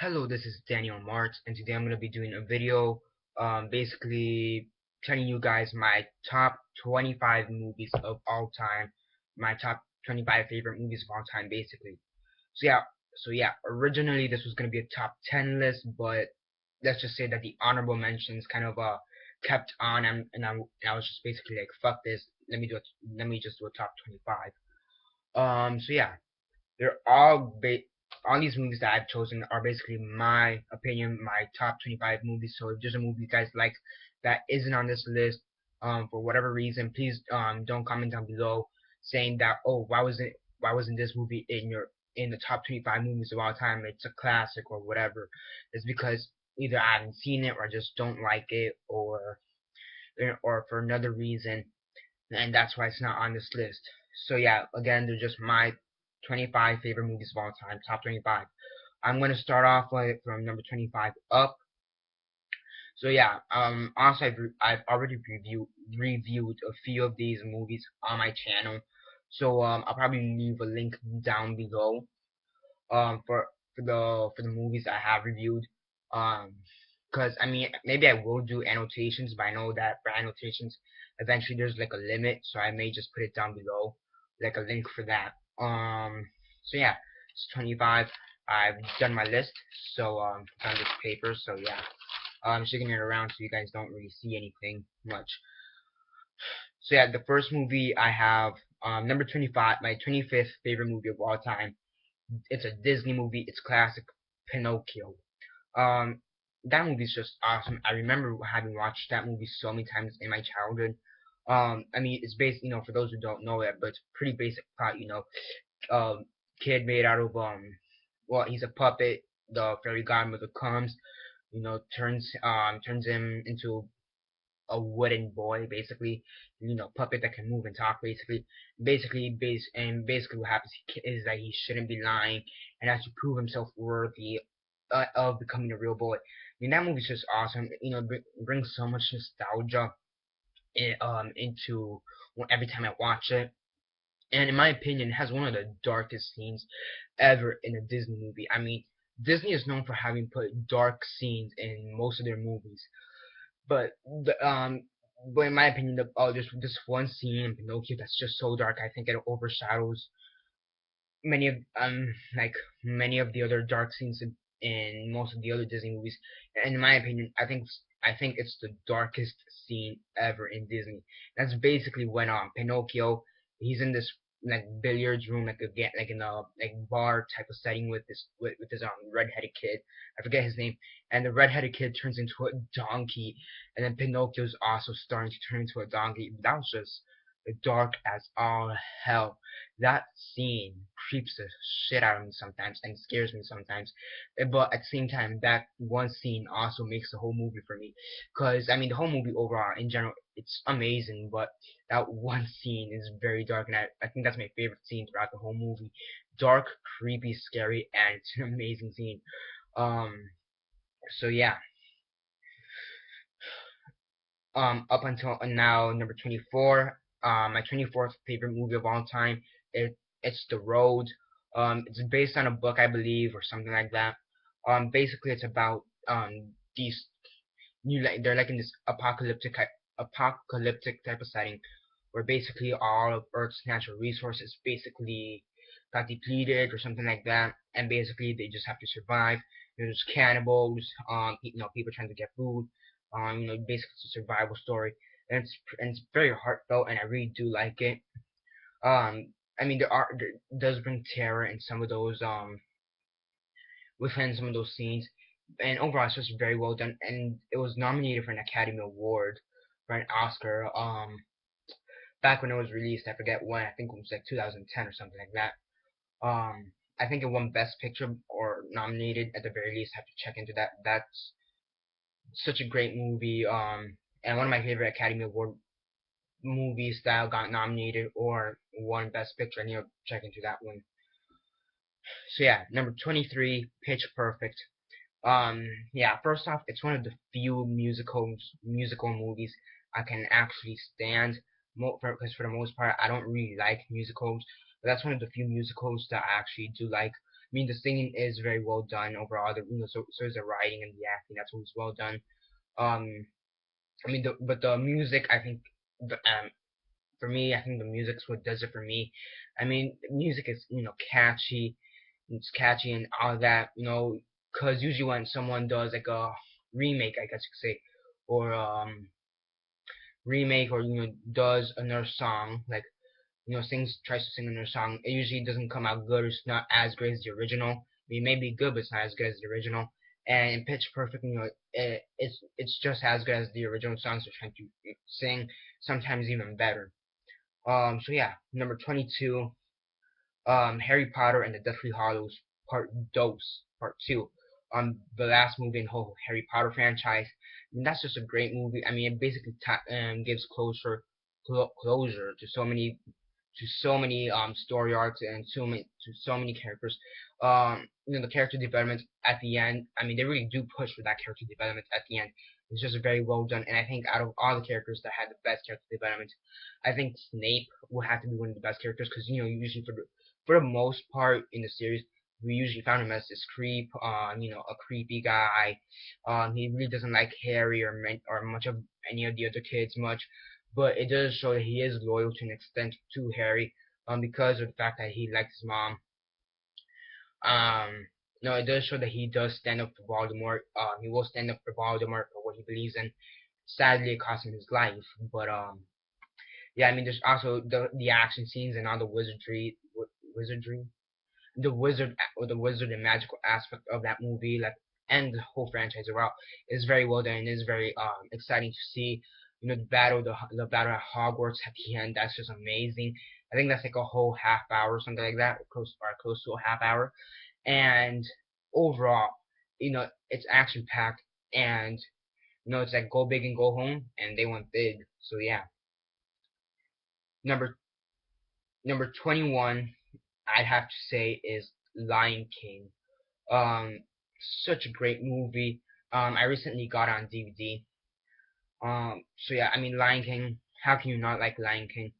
Hello, this is Daniel Mart, and today I'm going to be doing a video, basically telling you guys my top 25 movies of all time, my top 25 favorite movies of all time, basically. So yeah, originally this was going to be a top 10 list, but let's just say that the honorable mentions kind of kept on, and I was just basically like, fuck this, let me just do a top 25. So yeah, they're all these movies that I've chosen are basically my opinion, my top 25 movies. So if there's a movie you guys like that isn't on this list, for whatever reason, please don't comment down below saying that, oh, why wasn't this movie in the top 25 movies of all time? It's a classic or whatever. It's because either I haven't seen it or I just don't like it, or for another reason, and that's why it's not on this list. So yeah, again, they're just my 25 favorite movies of all time, top 25. I'm gonna start off with from number 25 up. So yeah, also I've already reviewed a few of these movies on my channel. So I'll probably leave a link down below for the movies I have reviewed. Um, because I mean maybe I will do annotations, but I know that for annotations eventually there's like a limit, so I may just put it down below, like a link for that. So yeah, it's 25. I've done my list, so it's on this paper. So yeah, I'm shaking it around so you guys don't really see anything much. So yeah, the first movie I have, number 25, my 25th favorite movie of all time. It's a Disney movie. It's classic, Pinocchio. Um, that movie's just awesome. I remember having watched that movie so many times in my childhood. I mean, it's based, for those who don't know it, but it's pretty basic plot, um, kid made out of, well, he's a puppet. The fairy godmother comes, turns him into a wooden boy, basically, puppet that can move and talk, basically. Basically what happens is that he shouldn't be lying and has to prove himself worthy of becoming a real boy. I mean, that movie's just awesome. Brings so much nostalgia into every time I watch it. And in my opinion, it has one of the darkest scenes ever in a Disney movie. I mean, Disney is known for having put dark scenes in most of their movies, but in my opinion, there's this one scene in Pinocchio that's just so dark. I think it overshadows many of like many of the other dark scenes in most of the other Disney movies. And in my opinion, I think it's the darkest scene ever in Disney. That's basically when Pinocchio, he's in this like billiards room, like in a like bar type of setting with this redheaded kid. I forget his name. And the redheaded kid turns into a donkey, and then Pinocchio's also starting to turn into a donkey. That was just dark as all hell. That scene creeps the shit out of me sometimes and scares me sometimes. But at the same time, that one scene also makes the whole movie for me. Because, I mean, the whole movie overall, in general, it's amazing, but that one scene is very dark, and I think that's my favorite scene throughout the whole movie. Dark, creepy, scary, and it's an amazing scene. So yeah. Up until now, number 24. My 24th favorite movie of all time. It's The Road. It's based on a book, I believe, or something like that. Basically, it's about these they're like in this apocalyptic type of setting where basically all of Earth's natural resources basically got depleted or something like that, and basically they just have to survive. There's cannibals, people trying to get food, basically it's a survival story, and it's very heartfelt, and I really do like it. I mean, there does bring terror in some of those within some of those scenes, and overall it's just very well done, and it was nominated for an Academy Award, for an Oscar. Back when it was released, I forget when. I think it was like 2010 or something like that. I think it won Best Picture or nominated at the very least. I have to check into that. That's such a great movie. And one of my favorite Academy Award movies that got nominated or won Best Picture. I need to check into that one. So yeah, number 23, Pitch Perfect. Yeah, first off, it's one of the few musical movies I can actually stand. Because for the most part, I don't really like musicals, but that's one of the few musicals that I actually do like. mean, the singing is very well done overall. So is the writing and the acting. That's always well done. Um, I mean, but the music, I think, for me, I think the music's what does it for me. I mean, music is catchy. It's catchy and all that. Cause usually when someone does like a remake, I guess you could say, or remake, or does another song, like sings tries to sing another song, it usually doesn't come out good. It's not as great as the original. I mean, it may be good, but it's not as good as the original. And in Pitch Perfect, it's just as good as the original songs they're trying to sing, sometimes even better. So yeah, number 22, Harry Potter and the Deathly Hallows Part 2. The last movie in the whole Harry Potter franchise. And that's just a great movie. I mean, it basically gives closure to so many story arcs and so many characters. The character development at the end. I mean, they really do push for that character development at the end. It's just very well done, and I think out of all the characters that had the best character development, I think Snape will have to be one of the best characters because usually for the most part in the series we usually found him as this a creepy guy. He really doesn't like Harry or much of any of the other kids much, but it does show that he is loyal to an extent to Harry, because of the fact that he likes his mom. No, it does show that he does stand up for Voldemort. He will stand up for Voldemort for what he believes in. Sadly, it cost him his life, but yeah, I mean, there's also the action scenes and all the wizardry, the wizard and magical aspect of that movie, like, and the whole franchise overall is very well done and is very exciting to see. The battle at Hogwarts at the end, that's just amazing. I think that's like a whole half hour or something like that, close to a half hour. And overall, it's action packed, and it's like go big and go home, and they went big. So yeah, number number 21, I'd have to say is Lion King. Um, Such a great movie. I recently got it on DVD. So yeah, I mean, Lion King. How can you not like Lion King?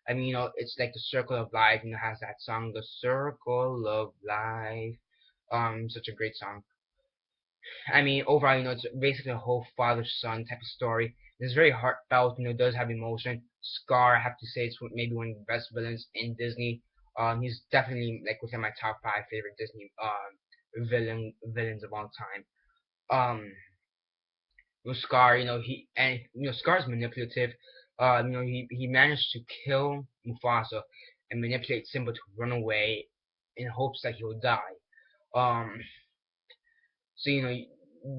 I mean, it's like the Circle of Life. Has that song, The Circle of Life. Such a great song. I mean, overall, it's basically a whole father-son type of story. It's very heartfelt. Does have emotion. Scar, I have to say, it's maybe one of the best villains in Disney. He's definitely like within my top 5 favorite Disney villains of all time. Scar, Scar's manipulative. He managed to kill Mufasa and manipulate Simba to run away in hopes that he'll die. Um, so you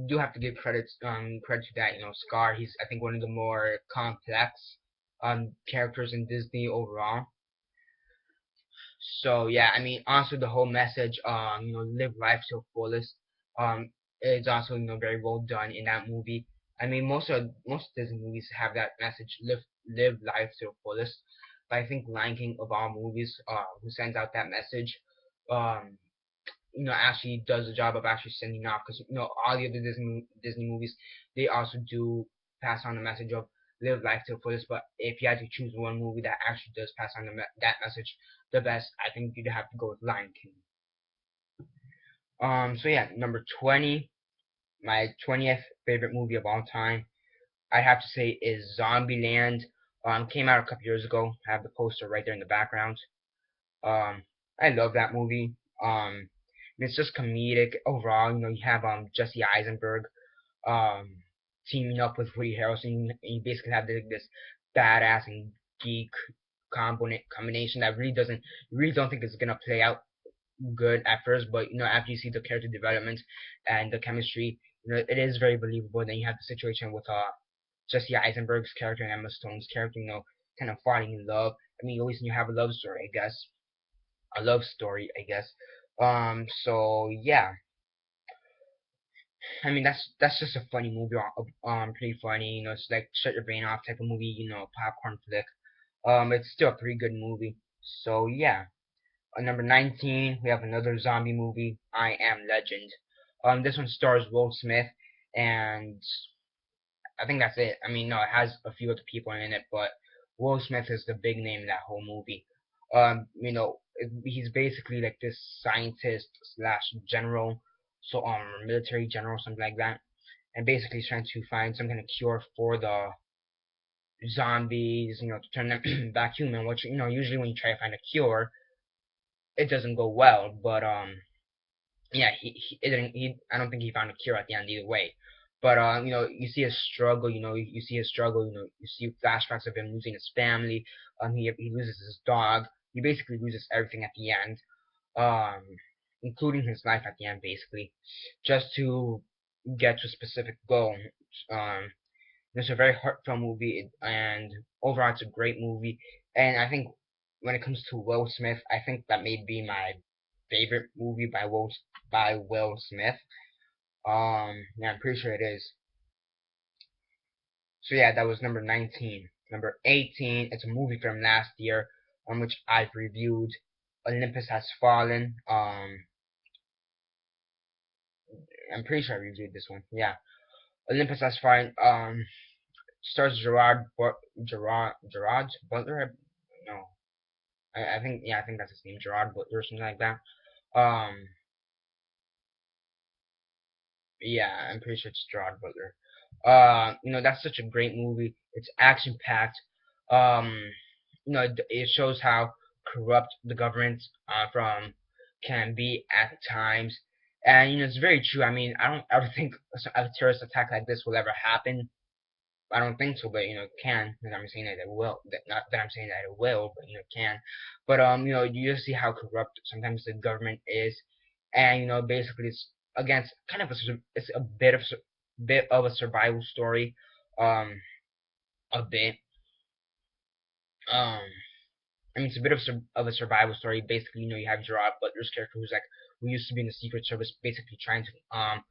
do have to give credit to that. Scar, he's, I think, one of the more complex characters in Disney overall. So yeah, I mean, also the whole message, live life to the fullest, is also very well done in that movie. I mean, most Disney movies have that message, live life to the fullest. But I think Lion King of all movies, who sends out that message, um, actually does the job of actually sending off, because all the other Disney movies, they also do pass on the message of live life to the fullest. But if you had to choose one movie that actually does pass on that message the best, I think you'd have to go with Lion King. So yeah, number 20, my 20th favorite movie of all time, I have to say is Zombieland. Came out a couple years ago. I have the poster right there in the background. I love that movie. It's just comedic overall. You have Jesse Eisenberg teaming up with Woody Harrelson, and you basically have this badass and geek combination that really don't think it's gonna play out good at first, but after you see the character development and the chemistry, it is very believable. Then you have the situation with Jesse Eisenberg's character and Emma Stone's character, kind of falling in love. I mean, always when you have a love story, I guess. A love story, I guess. So yeah. I mean, that's just a funny movie. Pretty funny. It's like shut your brain off type of movie. Popcorn flick. It's still a pretty good movie. So yeah. Number 19, we have another zombie movie, I Am Legend. This one stars Will Smith, and I think that's it. I mean, no, it has a few other people in it, but Will Smith is the big name in that whole movie. he's basically like this scientist slash general, so military general, something like that, and basically he's trying to find some kind of cure for the zombies, to turn them back human. Which usually when you try to find a cure, it doesn't go well. But yeah, he it didn't. I don't think he found a cure at the end either way. But you see his struggle. You see his struggle. You see flashbacks of him losing his family. He loses his dog. He basically loses everything at the end. Um, including his life at the end, basically, just to get to a specific goal. Um, it's a very heartfelt movie, and overall, it's a great movie. And I think when it comes to Will Smith, I think that may be my favorite movie by Will Smith. Yeah, I'm pretty sure it is. So yeah, that was number 19. Number 18, it's a movie from last year, on which I've reviewed. Olympus Has Fallen. I'm pretty sure I reviewed this one. Yeah, Olympus Has Fallen. Stars Gerard Butler. No, I think I think that's his name, Gerard Butler or something like that. Um, yeah, I'm pretty sure it's Gerard Butler. That's such a great movie. It's action packed. Um, it shows how corrupt the government from can be at times, and it's very true. I mean, I don't ever think a terrorist attack like this will ever happen. I don't think so, but it can. Not I'm saying that it will. Not that I'm saying that it will, but it can. But you just see how corrupt sometimes the government is, and basically it's against kind of it's a bit of a survival story, um, a bit. Um, I mean, it's a bit of a survival story. Basically, you have Gerard Butler's character, who used to be in the Secret Service, basically trying to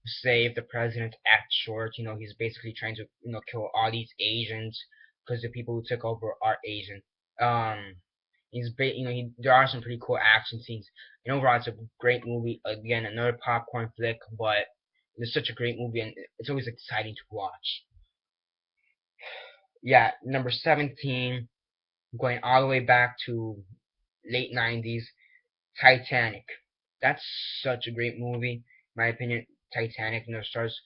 save the president at short. He's basically trying to kill all these Asians because the people who took over are Asian. Um, there are some pretty cool action scenes, and overall, it's a great movie. Again, another popcorn flick, but it's such a great movie, and it's always exciting to watch. Yeah, number 17, going all the way back to late 90s, Titanic. That's such a great movie, in my opinion. Titanic, stars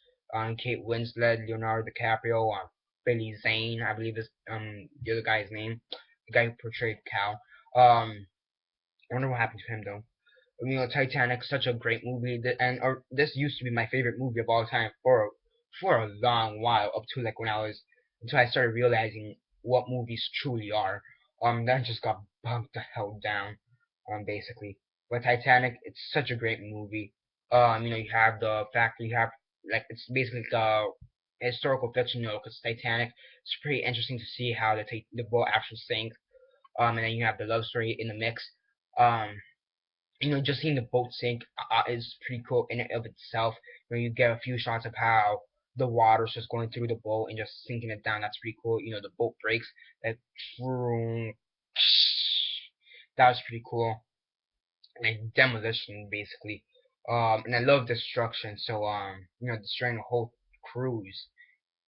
Kate Winslet, Leonardo DiCaprio, Billy Zane, I believe is the other guy's name, the guy who portrayed Cal. I wonder what happened to him though. Titanic, such a great movie, and this used to be my favorite movie of all time for a long while, up to like when I was until I started realizing what movies truly are. That just got bumped the hell down, basically. But Titanic, it's such a great movie. You have the fact that you have like it's basically like a historical fiction, because Titanic. It's pretty interesting to see how the boat actually sank. And then you have the love story in the mix. Um, just seeing the boat sink is pretty cool in and of itself. You get a few shots of how the water's just going through the boat and just sinking it down. That's pretty cool. The boat breaks. Like, that was pretty cool. Like demolition, basically. And I love destruction. So, destroying a whole cruise,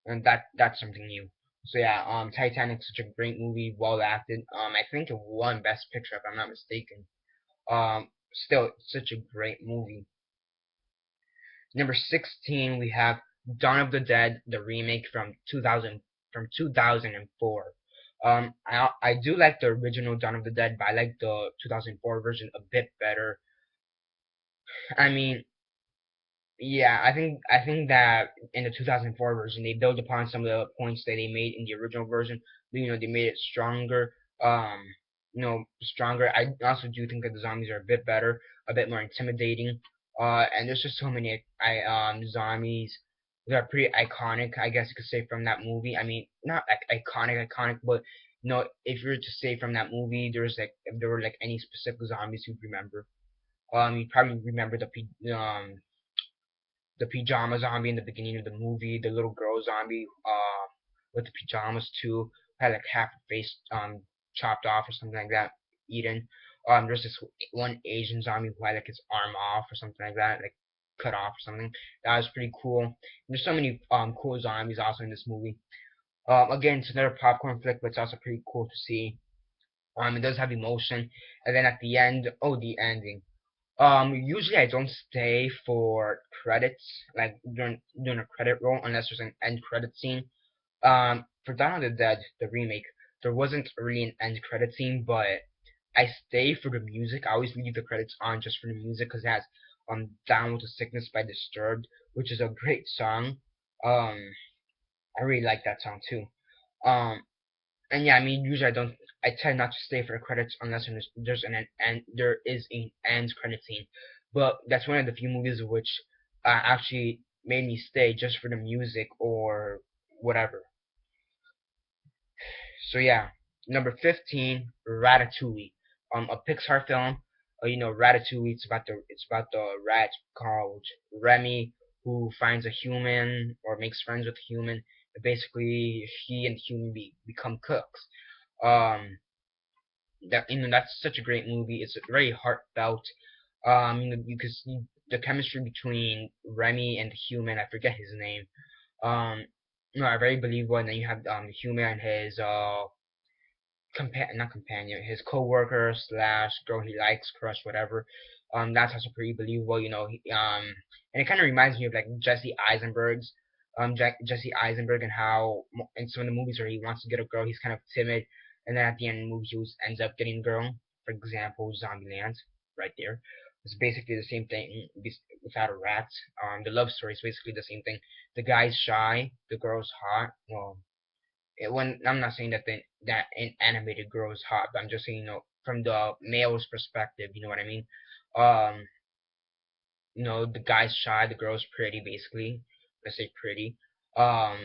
and that's something new. So yeah, Titanic's such a great movie, well acted. I think it won Best Picture if I'm not mistaken. Still, such a great movie. Number 16, we have Dawn of the Dead, the remake from 2004. I do like the original Dawn of the Dead, but I like the 2004 version a bit better. I mean, yeah, I think that in the 2004 version they build upon some of the points that they made in the original version. They made it stronger. Stronger. I also do think that the zombies are a bit better, a bit more intimidating. And there's just so many zombies that are pretty iconic, I guess you could say, from that movie. I mean, not like iconic, but if you were to say from that movie, if there were like any specific zombies you'd remember. You'd probably remember the pajama zombie in the beginning of the movie, the little girl zombie with the pajamas too, had like half her face chopped off or something like that, eaten. There's this one Asian zombie who had like his arm off or something like that, like cut off or something. That was pretty cool. And there's so many cool zombies also in this movie. Again, it's another popcorn flick, but it's also pretty cool to see. It does have emotion, and then at the end, oh, the ending. Usually I don't stay for credits, like during a credit roll, unless there's an end credit scene. For Dawn of the Dead, the remake, there wasn't really an end credit scene, but I stay for the music. I always leave the credits on just for the music because it has "Down with the Sickness" by Disturbed, which is a great song. Um, I really like that song too. Um, and yeah, I mean, usually I tend not to stay for the credits unless there's an end, there is an end credit scene. But that's one of the few movies which actually made me stay just for the music or whatever. So yeah, number 15, Ratatouille, a Pixar film. Ratatouille. It's about the rat called Remy who finds a human or makes friends with a human. And basically, he and the human become cooks. Um, that's such a great movie. It's very heartfelt. You can see the chemistry between Remy and the human. I forget his name. Um, very believable. And then you have the human and his not companion, his co-worker slash girl he likes, crush, whatever. That's also pretty believable. And it kind of reminds me of like Jesse Eisenberg's, Jesse Eisenberg, and how in some of the movies where he wants to get a girl, he's kind of timid, and then at the end of the movie he ends up getting a girl. For example, Zombieland, right there. It's basically the same thing without a rat. The love story is basically the same thing. The guy's shy, the girl's hot. Well, when I'm not saying that an animated girl is hot, but I'm just saying, from the male's perspective, you know what I mean? Um, the guy's shy, the girl's pretty, basically. Let's say pretty. Um,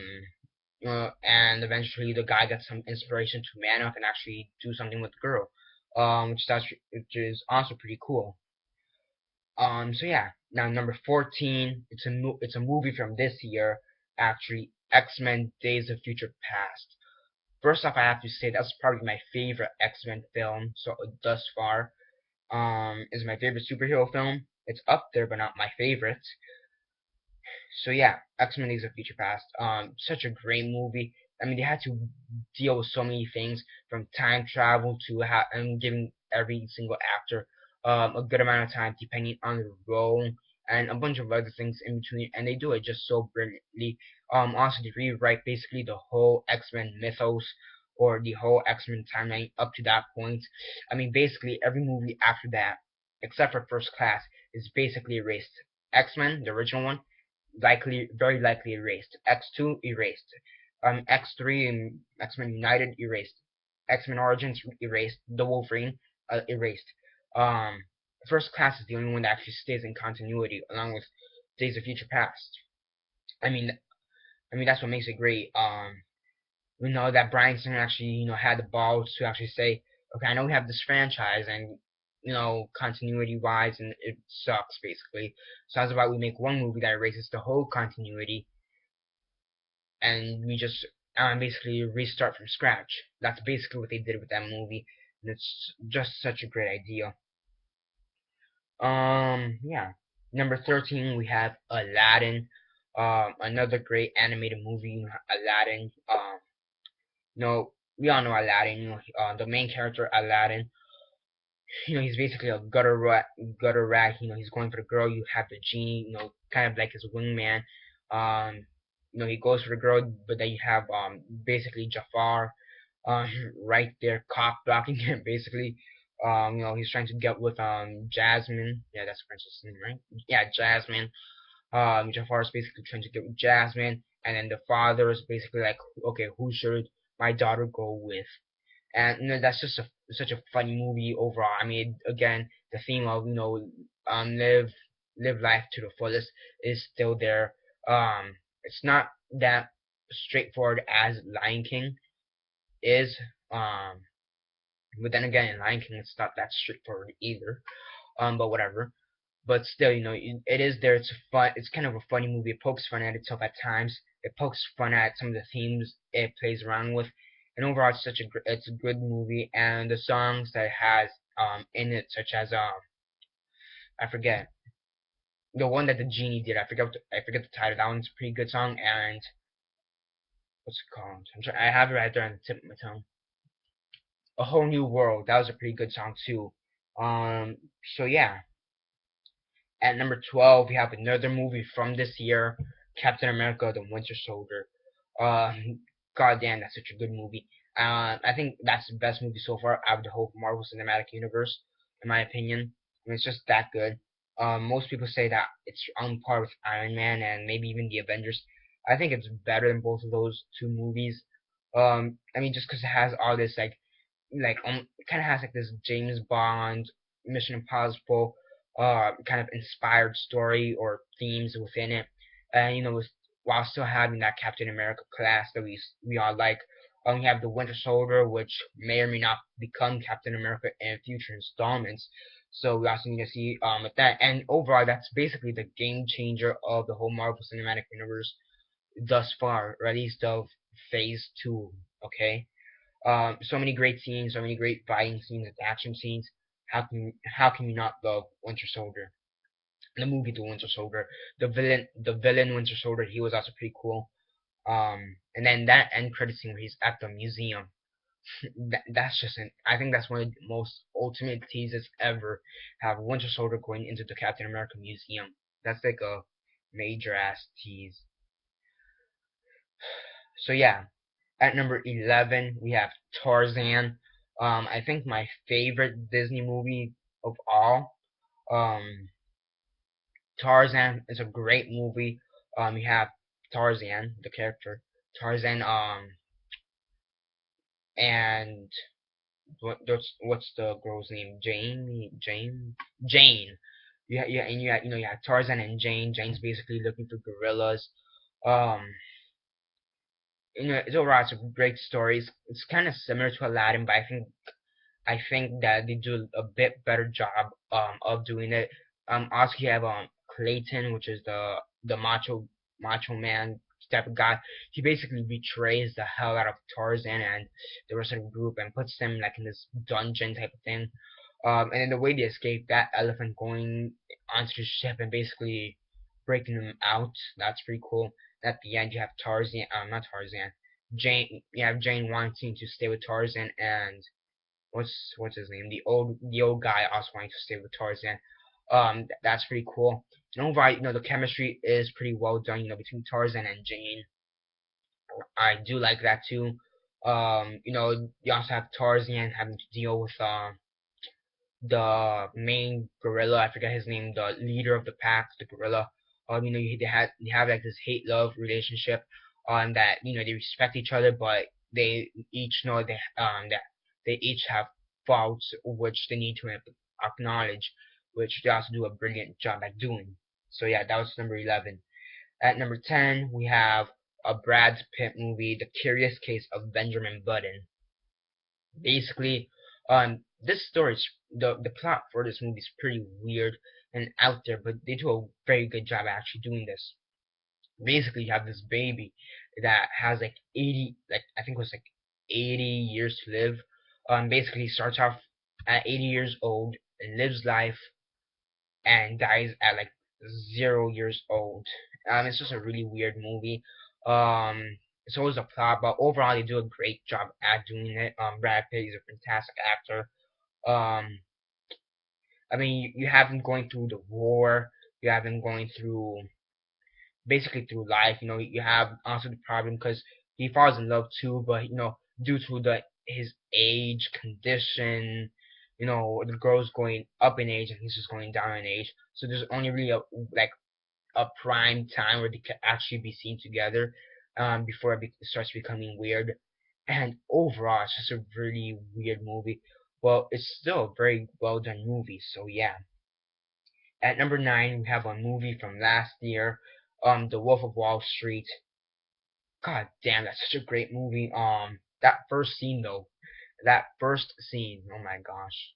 and eventually the guy gets some inspiration to man up and actually do something with the girl. Which is also pretty cool. So yeah. Now number 14, it's a movie from this year, actually, X-Men: Days of Future Past. First off, I have to say that's probably my favorite X-Men film so thus far. Is my favorite superhero film. It's up there, but not my favorite. So yeah, X-Men: Days of Future Past. Such a great movie. I mean, they had to deal with so many things from time travel to and giving every single actor a good amount of time depending on the role and a bunch of other things in between, and they do it just so brilliantly. Also they rewrite basically the whole X-Men mythos or the whole X-Men timeline up to that point. I mean, basically every movie after that, except for First Class, is basically erased. X-Men, the original one, very likely erased. X2 erased. X3 and X-Men United erased. X-Men Origins erased. The Wolverine erased. Um, First Class is the only one that actually stays in continuity, along with Days of Future Past. I mean, that's what makes it great. We know that Bryan Singer actually, had the balls to actually say, okay, I know we have this franchise, and continuity wise, and it sucks basically. So how's about we make one movie that erases the whole continuity, and we just basically restart from scratch. That's basically what they did with that movie, and it's just such a great idea. Yeah. Number 13, we have Aladdin. Another great animated movie, Aladdin. We all know Aladdin. The main character, Aladdin. He's basically a gutter rat. He's going for the girl. You have the genie. Kind of like his wingman. Um, he goes for the girl, but then you have basically Jafar, um, right there, cock blocking him. Basically, he's trying to get with Jasmine. Yeah, that's the princess name, right? Yeah, Jasmine. Jafar is basically trying to get with Jasmine, and then the father is basically like, okay, who should my daughter go with? And that's just such a funny movie overall. I mean, again, the theme of live life to the fullest is still there. It's not that straightforward as Lion King is. But then again, in Lion King, it's not that straightforward either. But whatever. But still, it is there. It's fun. It's kind of a funny movie. It pokes fun at itself at times. It pokes fun at some of the themes it plays around with. And overall, it's a good movie. And the songs that it has in it, such as I forget the one that the genie did. I forget the title. That one's a pretty good song. And what's it called? I have it right there on the tip of my tongue. A Whole New World. That was a pretty good song too. Um, so yeah. At number 12, we have another movie from this year, Captain America: The Winter Soldier. God damn, that's such a good movie. I think that's the best movie so far out of the whole Marvel Cinematic Universe, in my opinion. I mean, it's just that good. Most people say that it's on par with Iron Man and maybe even the Avengers. I think it's better than both of those two movies. I mean, just because it has all this it kind of has like this James Bond, Mission Impossible, kind of inspired story or themes within it, and while still having that Captain America class that we all like. We have the Winter Soldier, which may or may not become Captain America in future installments. So we also need to see with that. And overall, that's basically the game changer of the whole Marvel Cinematic Universe thus far, or at least of Phase 2. Okay. So many great scenes, so many great fighting scenes, action scenes. How can you not love Winter Soldier? The movie The Winter Soldier, the villain Winter Soldier, he was also pretty cool. And then that end credit scene where he's at the museum. That's just I think that's one of the most ultimate teases ever. Have Winter Soldier going into the Captain America museum. That's like a major ass tease. So yeah, at number 11, we have Tarzan. I think my favorite Disney movie of all. Um, Tarzan is a great movie. You have Tarzan, the character Tarzan. And what's the girl's name? Jane. And you have Tarzan and Jane. Jane's basically looking for gorillas. Um, it's overall it's a great story. It's kind of similar to Aladdin, but I think that they do a bit better job of doing it. Also you have Clayton, which is the macho man type of guy. He basically betrays the hell out of Tarzan and the rest of the group and puts them like in this dungeon type of thing. And then the way they escape, that elephant going onto the ship and basically breaking them out, that's pretty cool. At the end you have Tarzan, not Tarzan, Jane. You have Jane wanting to stay with Tarzan and what's his name? The old guy also wanting to stay with Tarzan. That's pretty cool. And overall, the chemistry is pretty well done. Between Tarzan and Jane, I do like that too. You also have Tarzan having to deal with the main gorilla. I forget his name. The leader of the pack, the gorilla. They have like this hate love relationship. That they respect each other, but they each know that they each have faults which they need to acknowledge, which they also do a brilliant job at doing. So yeah, that was number 11. At number 10, we have a Brad Pitt movie, The Curious Case of Benjamin Button. Basically, this story, the plot for this movie is pretty weird and out there, but they do a very good job at actually doing this. Basically, you have this baby that has like 80, like I think it was like 80 years to live. Basically, he starts off at 80 years old and lives life and dies at like 0 years old. It's just a really weird movie. It's always a plot, but overall they do a great job at doing it. Brad Pitt is a fantastic actor. Um, I mean, you have him going through the war. You have him going through basically through life. You have also the problem because he falls in love too, but due to the his age, condition, the girl's going up in age and he's just going down in age. So there's only really a prime time where they can actually be seen together before it starts becoming weird. And overall, it's just a really weird movie. Well, it's still a very well done movie. So yeah. At number 9, we have a movie from last year, The Wolf of Wall Street. God damn, that's such a great movie. That first scene though, that first scene. Oh my gosh.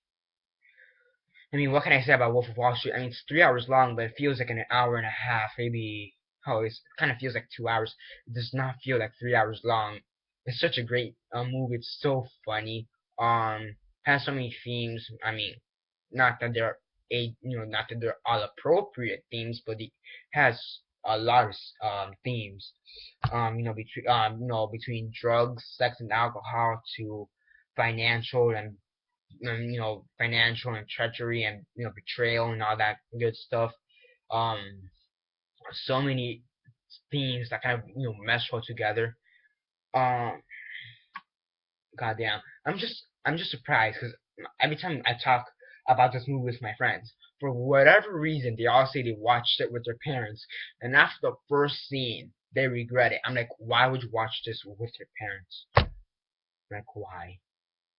I mean, what can I say about Wolf of Wall Street? I mean, it's 3 hours long, but it feels like an hour and a half, maybe. Oh, it kind of feels like 2 hours. It does not feel like 3 hours long. It's such a great movie. It's so funny. Has so many themes. I mean, not that they're not that they're all appropriate themes, but it has a lot of themes. Between drugs, sex, and alcohol to financial and financial and treachery and betrayal and all that good stuff. Um, so many themes that kind of mesh well together. Um, Goddamn, I'm just surprised because every time I talk about this movie with my friends, for whatever reason, they all say they watched it with their parents, and after the first scene, they regret it. I'm like, why would you watch this with your parents? Like, why?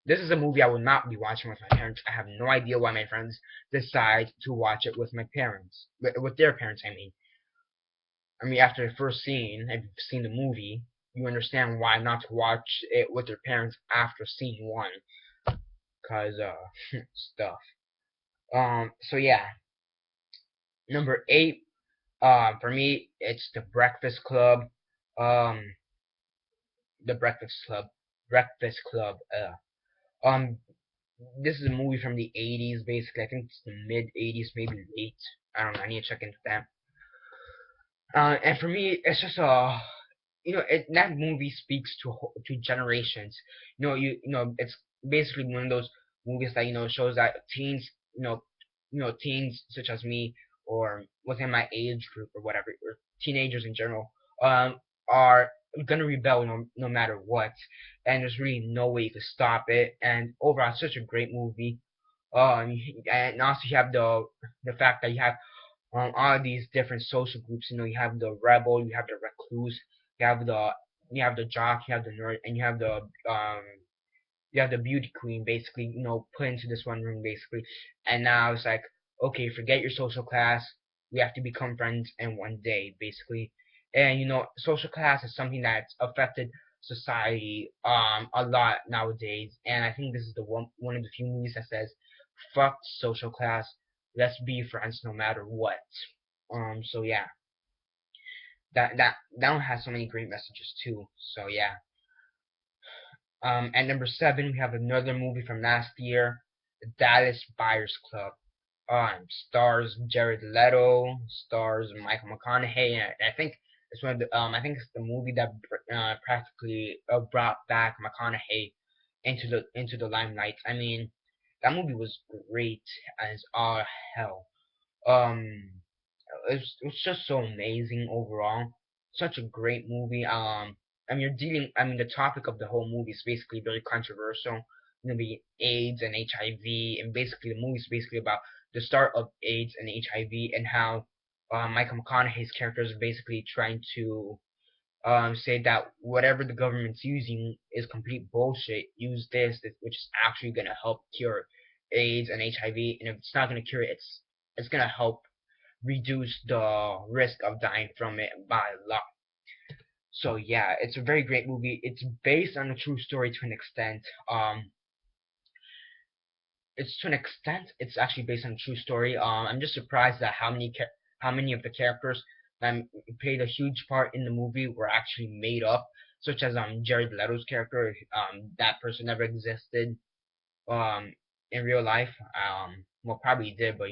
This is a movie I would not be watching with my parents. I have no idea why my friends decide to watch it with my parents, with their parents. I mean, after the first scene, if you've seen the movie, you understand why not to watch it with your parents after scene one, cause stuff. So yeah, number eight. For me, it's The Breakfast Club. Um, The Breakfast Club. Breakfast Club. Um, this is a movie from the 80s, basically. I think it's the mid 80s, maybe late. I don't know. I need to check into that. And for me, it's just that movie speaks to generations. It's basically one of those movies that shows that teens, teens such as me or within my age group or whatever, or teenagers in general, are gonna rebel no matter what, and there's really no way you can stop it. And overall, it's such a great movie. And also you have the fact that you have all these different social groups. You have the rebel, you have the recluse, you have the jock, you have the nerd, and you have the beauty queen, basically, put into this one room, basically. And now it's like, okay, forget your social class. We have to become friends in one day, basically. And social class is something that's affected society a lot nowadays. And I think this is the one of the few movies that says, fuck social class. Let's be friends no matter what. So yeah, that one has so many great messages too. So yeah. At number seven, we have another movie from last year, The Dallas Buyers Club. Stars Jared Leto, stars Michael McConaughey, and I think it's I think it's the movie that practically brought back McConaughey into the limelight. I mean, that movie was great as all hell. Um, it was just so amazing overall. Such a great movie. The topic of the whole movie is basically very controversial. The AIDS and HIV, and basically the movie is basically about the start of AIDS and HIV and how Michael McConaughey's character is basically trying to say that whatever the government's using is complete bullshit. Use this, which is actually gonna help cure AIDS and HIV, and if it's not gonna cure it, it's gonna help reduce the risk of dying from it by a lot. So yeah, it's a very great movie. It's based on a true story to an extent. It's actually based on a true story. I'm just surprised at how many of the characters that played a huge part in the movie were actually made up, such as Jared Leto's character. That person never existed in real life. Well, probably did, but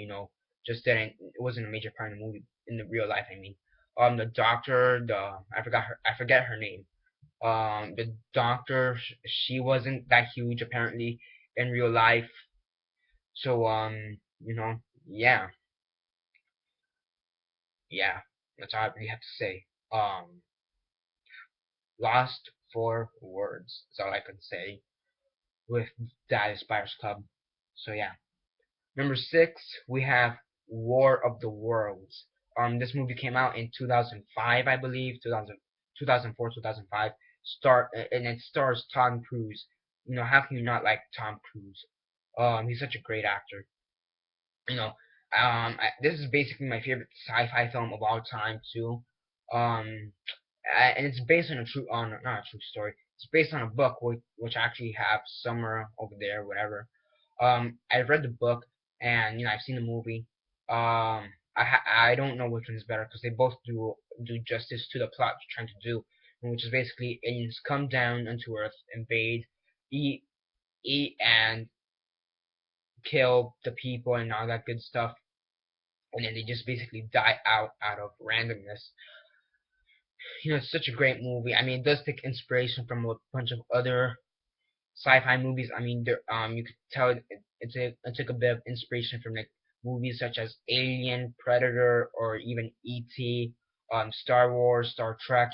just didn't. It wasn't a major part of the movie in the real life. I mean, the doctor, I forget her name. The doctor, she wasn't that huge apparently in real life. So yeah, yeah, that's all I really have to say. Lost for words is all I can say with Dallas Buyers Club. So yeah. Number six, we have War of the Worlds. This movie came out in 2005, I believe, 2004, 2005. And it stars Tom Cruise. How can you not like Tom Cruise? He's such a great actor. You know, this is basically my favorite sci-fi film of all time too. Um, and it's based on not a true story. It's based on a book which I actually have somewhere over there, whatever. I've read the book and I've seen the movie. I don't know which one is better because they both do justice to the plot they're trying to do, which is basically aliens come down onto Earth, invade, eat and kill the people and all that good stuff, and then they just basically die out of randomness. It's such a great movie. I mean, it does take inspiration from a bunch of other sci-fi movies. I mean, you could tell it took a bit of inspiration from like movies such as Alien, Predator, or even E.T., Star Wars, Star Trek.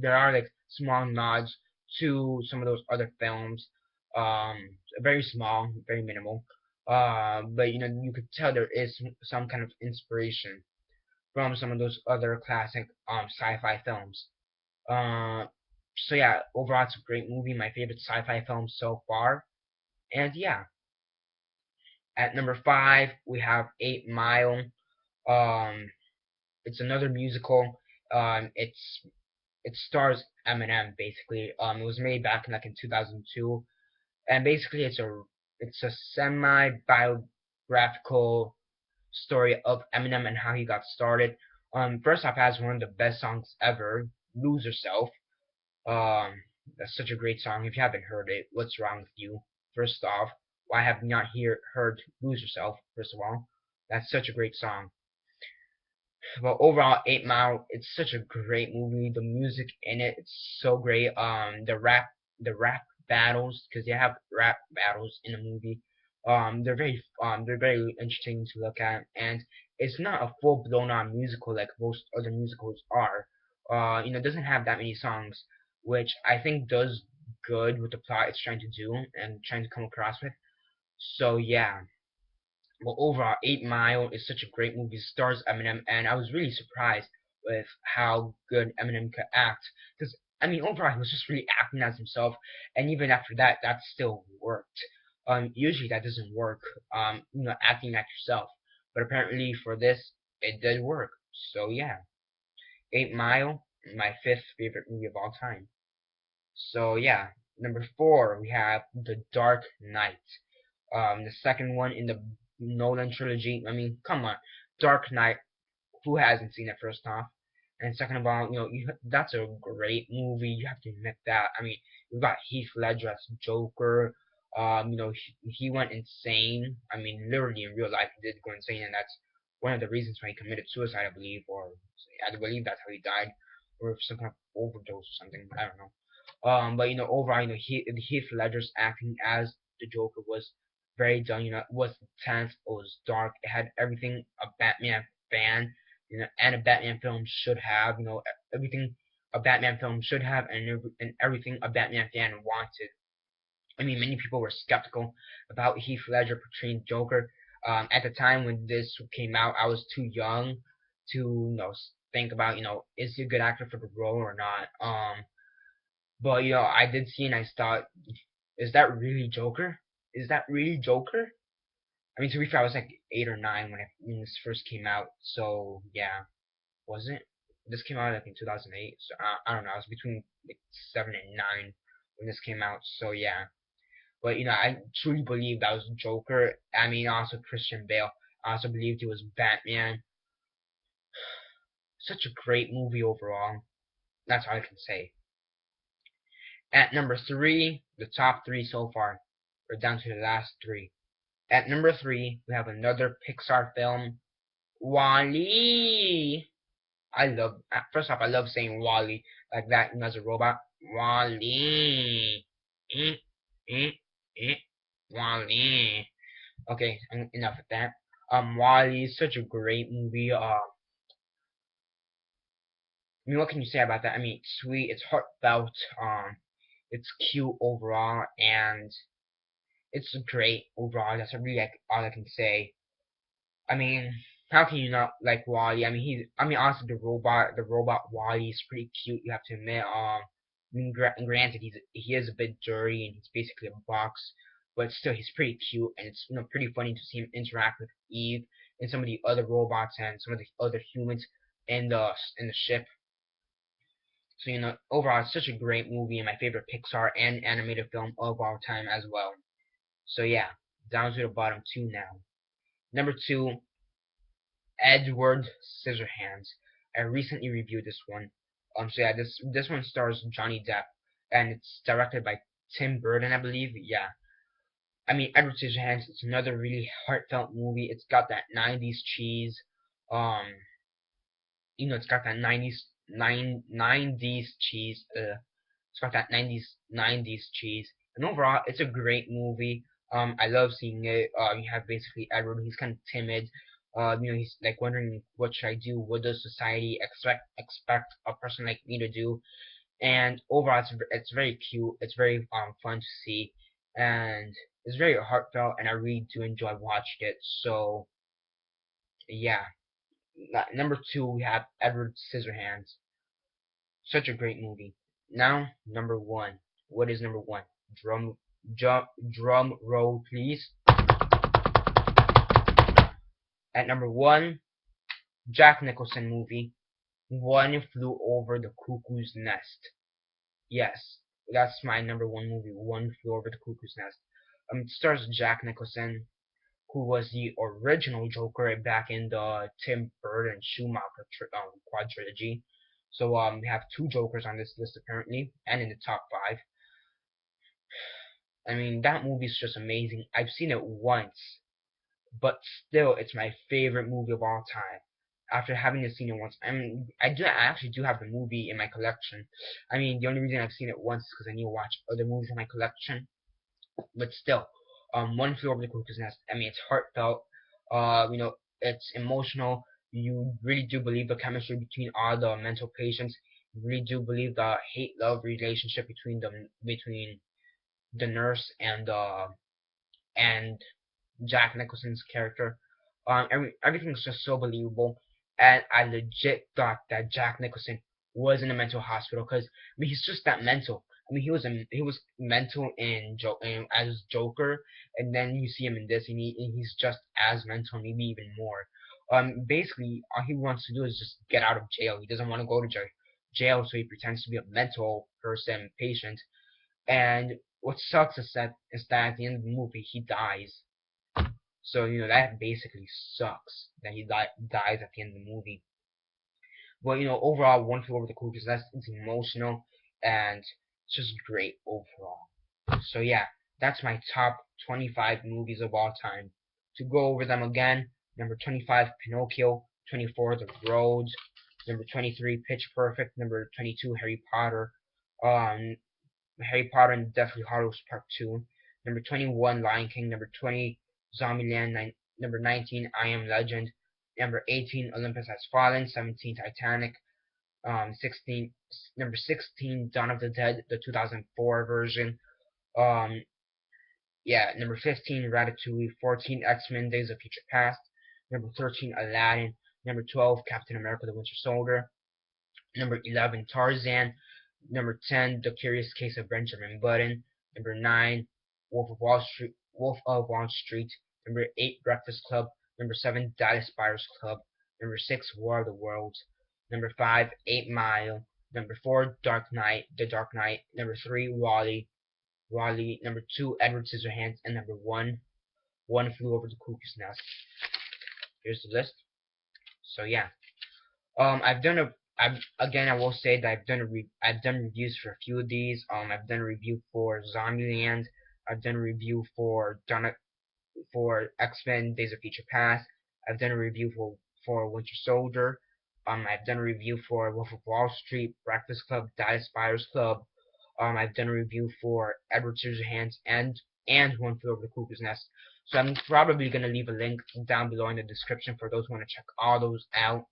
There are like small nods to some of those other films. Um, Very small, very minimal. But you could tell there is some kind of inspiration from some of those other classic sci-fi films. Uh, so yeah, overall it's a great movie, my favorite sci-fi film so far. And yeah, at number 5 we have 8 Mile. Um, it's another musical. It stars Eminem basically. It was made back in like in 2002, and basically it's a semi-biographical story of Eminem and how he got started. First off, has one of the best songs ever, "Lose Yourself." That's such a great song. If you haven't heard it, what's wrong with you? First off, why have you not heard "Lose Yourself"? First of all, that's such a great song. But overall, 8 Mile, it's such a great movie. The music in it, it's so great. The rap battles, because they have rap battles in the movie. They're very interesting to look at, and it's not a full blown on musical like most other musicals are. It doesn't have that many songs, which I think does good with the plot it's trying to do and trying to come across with. So yeah, well, overall, 8 Mile is such a great movie. It stars Eminem, and I was really surprised with how good Eminem could act. Because I mean, overall, he was just really acting as himself, and even after that, that still worked. Usually that doesn't work. Acting like yourself, but apparently for this, it did work. So yeah, 8 Mile, my fifth favorite movie of all time. So yeah, number 4 we have The Dark Knight. The second one in the Nolan trilogy. I mean, come on, Dark Knight. Who hasn't seen it? First off, and second of all, that's a great movie. You have to admit that. I mean, you got Heath Ledger as Joker. He went insane. I mean, literally in real life, he did go insane, and that's one of the reasons why he committed suicide, I believe, or I believe that's how he died, or some kind of overdose or something. I don't know. But overall, Heath Ledger's acting as the Joker was very done. It was intense. It was dark. It had everything a Batman fan, and a Batman film should have. Everything a Batman film should have, and everything a Batman fan wanted. I mean, many people were skeptical about Heath Ledger portraying Joker. At the time when this came out, I was too young to think about is he a good actor for the role or not. But I did see and I thought, is that really Joker? Is that really Joker? I mean, to be fair, I was like 8 or 9 when this first came out. So yeah, was it? This came out like in 2008. So I don't know. I was between like 7 and 9 when this came out. So yeah, but I truly believe that was Joker. I mean, also Christian Bale. I also believed he was Batman. Such a great movie overall. That's all I can say. At number 3, the top 3 so far. We're down to the last 3. At number 3, we have another Pixar film, WALL-E. First off, I love saying WALL-E like that, as a robot. WALL-E. Eh, eh, eh, WALL-E. Okay, enough of that. WALL-E is such a great movie. I mean, what can you say about that? I mean, it's sweet, it's heartfelt, it's cute overall, and it's great overall. That's really like all I can say. I mean, how can you not like Wally? I mean, honestly, the robot Wally is pretty cute. You have to admit. I mean, granted, he is a bit dirty and he's basically a box, but still, he's pretty cute, and it's pretty funny to see him interact with Eve and some of the other robots and some of the other humans in the ship. So overall, it's such a great movie and my favorite Pixar and animated film of all time as well. So yeah, down to the bottom 2 now. Number 2, Edward Scissorhands. I recently reviewed this one. So yeah, this one stars Johnny Depp, and it's directed by Tim Burton, I believe. Yeah, I mean Edward Scissorhands. It's another really heartfelt movie. It's got that '90s cheese. Um, it's got that '90s cheese. It's got that '90s cheese, And overall, it's a great movie. I love seeing it. You have basically Edward. He's kind of timid. He's like wondering what should I do? What does society expect a person like me to do? And overall, it's very cute. It's very fun to see, and it's very heartfelt. And I really do enjoy watching it. So yeah, number two we have Edward Scissorhands. Such a great movie. Now number one. What is number one? Drum, drum roll, please. At number one, Jack Nicholson movie, One Flew Over the Cuckoo's Nest. Yes, that's my number one movie, One Flew Over the Cuckoo's Nest. It stars Jack Nicholson, who was the original Joker back in the Tim Burton Schumacher quadrilogy. So we have two Jokers on this list apparently, and in the top five. I mean, that movie is just amazing. I've seen it once, but still, it's my favorite movie of all time. After having seen it once, I actually do have the movie in my collection. I mean, the only reason I've seen it once is because I need to watch other movies in my collection. But still, One Flew Over the Cuckoo's Nest. I mean, it's heartfelt. It's emotional. You really do believe the chemistry between all the mental patients. You really do believe the hate-love relationship between the nurse and Jack Nicholson's character. Everything's just so believable, and I legit thought that Jack Nicholson was in a mental hospital because he's just that mental. I mean, he was mental as Joker, and then you see him in this, and he's just as mental, maybe even more. Basically, all he wants to do is just get out of jail. He doesn't want to go to jail, so he pretends to be a mental person, patient. And what sucks is that at the end of the movie, he dies. So, that basically sucks that he dies at the end of the movie. But, overall, One Flew Over the Cuckoo's Nest is emotional and it's just great overall. So, yeah, that's my top 25 movies of all time. To go over them again, number 25, Pinocchio. 24, The Road. Number 23, Pitch Perfect. Number 22, Harry Potter. Harry Potter and the Deathly Hallows Part 2. Number 21, Lion King. Number 20, Zombieland. Number 19, I Am Legend. Number 18, Olympus Has Fallen. 17, Titanic. 16, number 16, Dawn of the Dead, the 2004 version. Number 15, Ratatouille. 14, X-Men: Days of Future Past. Number 13, Aladdin. Number 12, Captain America: The Winter Soldier. Number 11, Tarzan. Number 10, The Curious Case of Benjamin Button. Number 9, Wolf of Wall Street. Number 8, Breakfast Club. Number 7, Dallas Buyers Club. Number 6, War of the Worlds. Number 5, 8 Mile. Number 4, The Dark Knight. Number 3, WALL-E. Number 2, Edward Scissorhands. And number 1, One Flew Over the Cuckoo's Nest. Here's the list. So yeah, I will say that I've done reviews for a few of these. I've done a review for Zombieland. I've done a review for X-Men: Days of Future Past. I've done a review for Winter Soldier. I've done a review for Wolf of Wall Street, Breakfast Club, Dallas Buyers Club. I've done a review for Edward Scissorhands and One Flew Over the Cuckoo's Nest. So I'm probably gonna leave a link down below in the description for those who want to check all those out.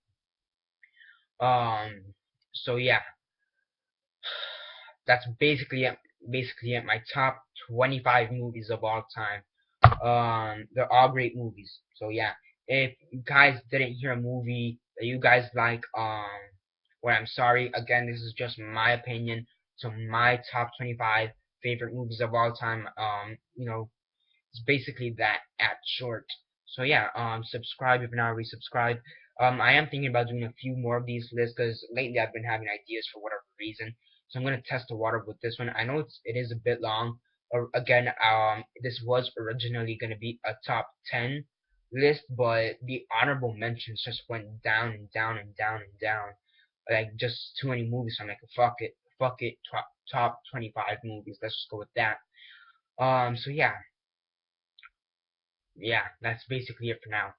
So yeah, that's basically it. My top 25 movies of all time. They're all great movies. So yeah, if you guys didn't hear a movie that you guys like, I'm sorry. Again, this is just my opinion. So my top 25 favorite movies of all time. It's basically that at short. So yeah, subscribe if you're not already subscribed. I am thinking about doing a few more of these lists because lately I've been having ideas for whatever reason. So I'm gonna test the water with this one. I know it is a bit long. Again, this was originally gonna be a top 10 list, but the honorable mentions just went down and down and down and down. Like just too many movies. So I'm like, fuck it, top 25 movies. Let's just go with that. So yeah, that's basically it for now.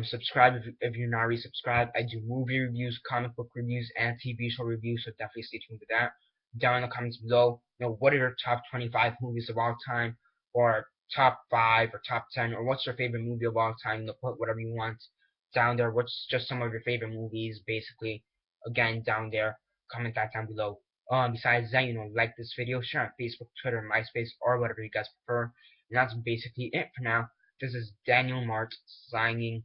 Subscribe if you're not already subscribed. I do movie reviews, comic book reviews, and TV show reviews, so definitely stay tuned for that. down in the comments below. What are your top 25 movies of all time, or top 5 or top 10, or what's your favorite movie of all time? Put whatever you want down there. What's just some of your favorite movies, basically? Again, down there. Comment that down below. Besides that, like this video, share on Facebook, Twitter, MySpace, or whatever you guys prefer. And that's basically it for now. This is Daniel Mart signing